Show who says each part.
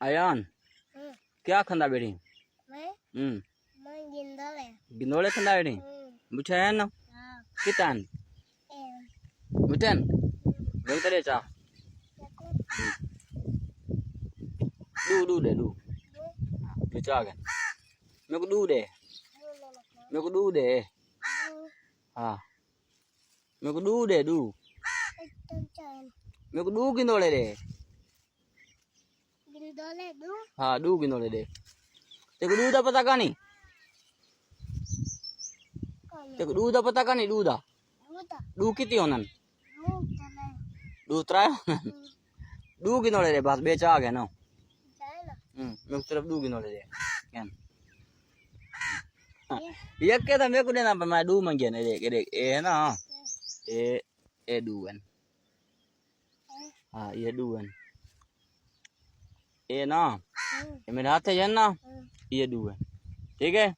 Speaker 1: अयान क्या खंदा बेड़ी
Speaker 2: मैं गिंदोले
Speaker 1: गिंदोले खंदा बेड़ी मुझे है ना कितन मुझन गल करे चा दू दे दू चा गन मेरे को दू दे हाँ मेरे को दू दे दू मेरे को दू गिंदोले दे हाँ दू गिंदोले दे तेरे को दूध पता का नहीं तेरे को दूध पता का नहीं दूधा दू कितनी होनन दू त्राय दू गिंदोले दे बस बेचा आ गया ना मेरे को सिर्फ दू गिंदोले दे ये क्या था मेरे को देना पर मैं दू मंगे ने देख देख ये है ना ये दू है हाँ ये दू है ये ना ये मेरे हाथ है ना ये दू है ठीक है।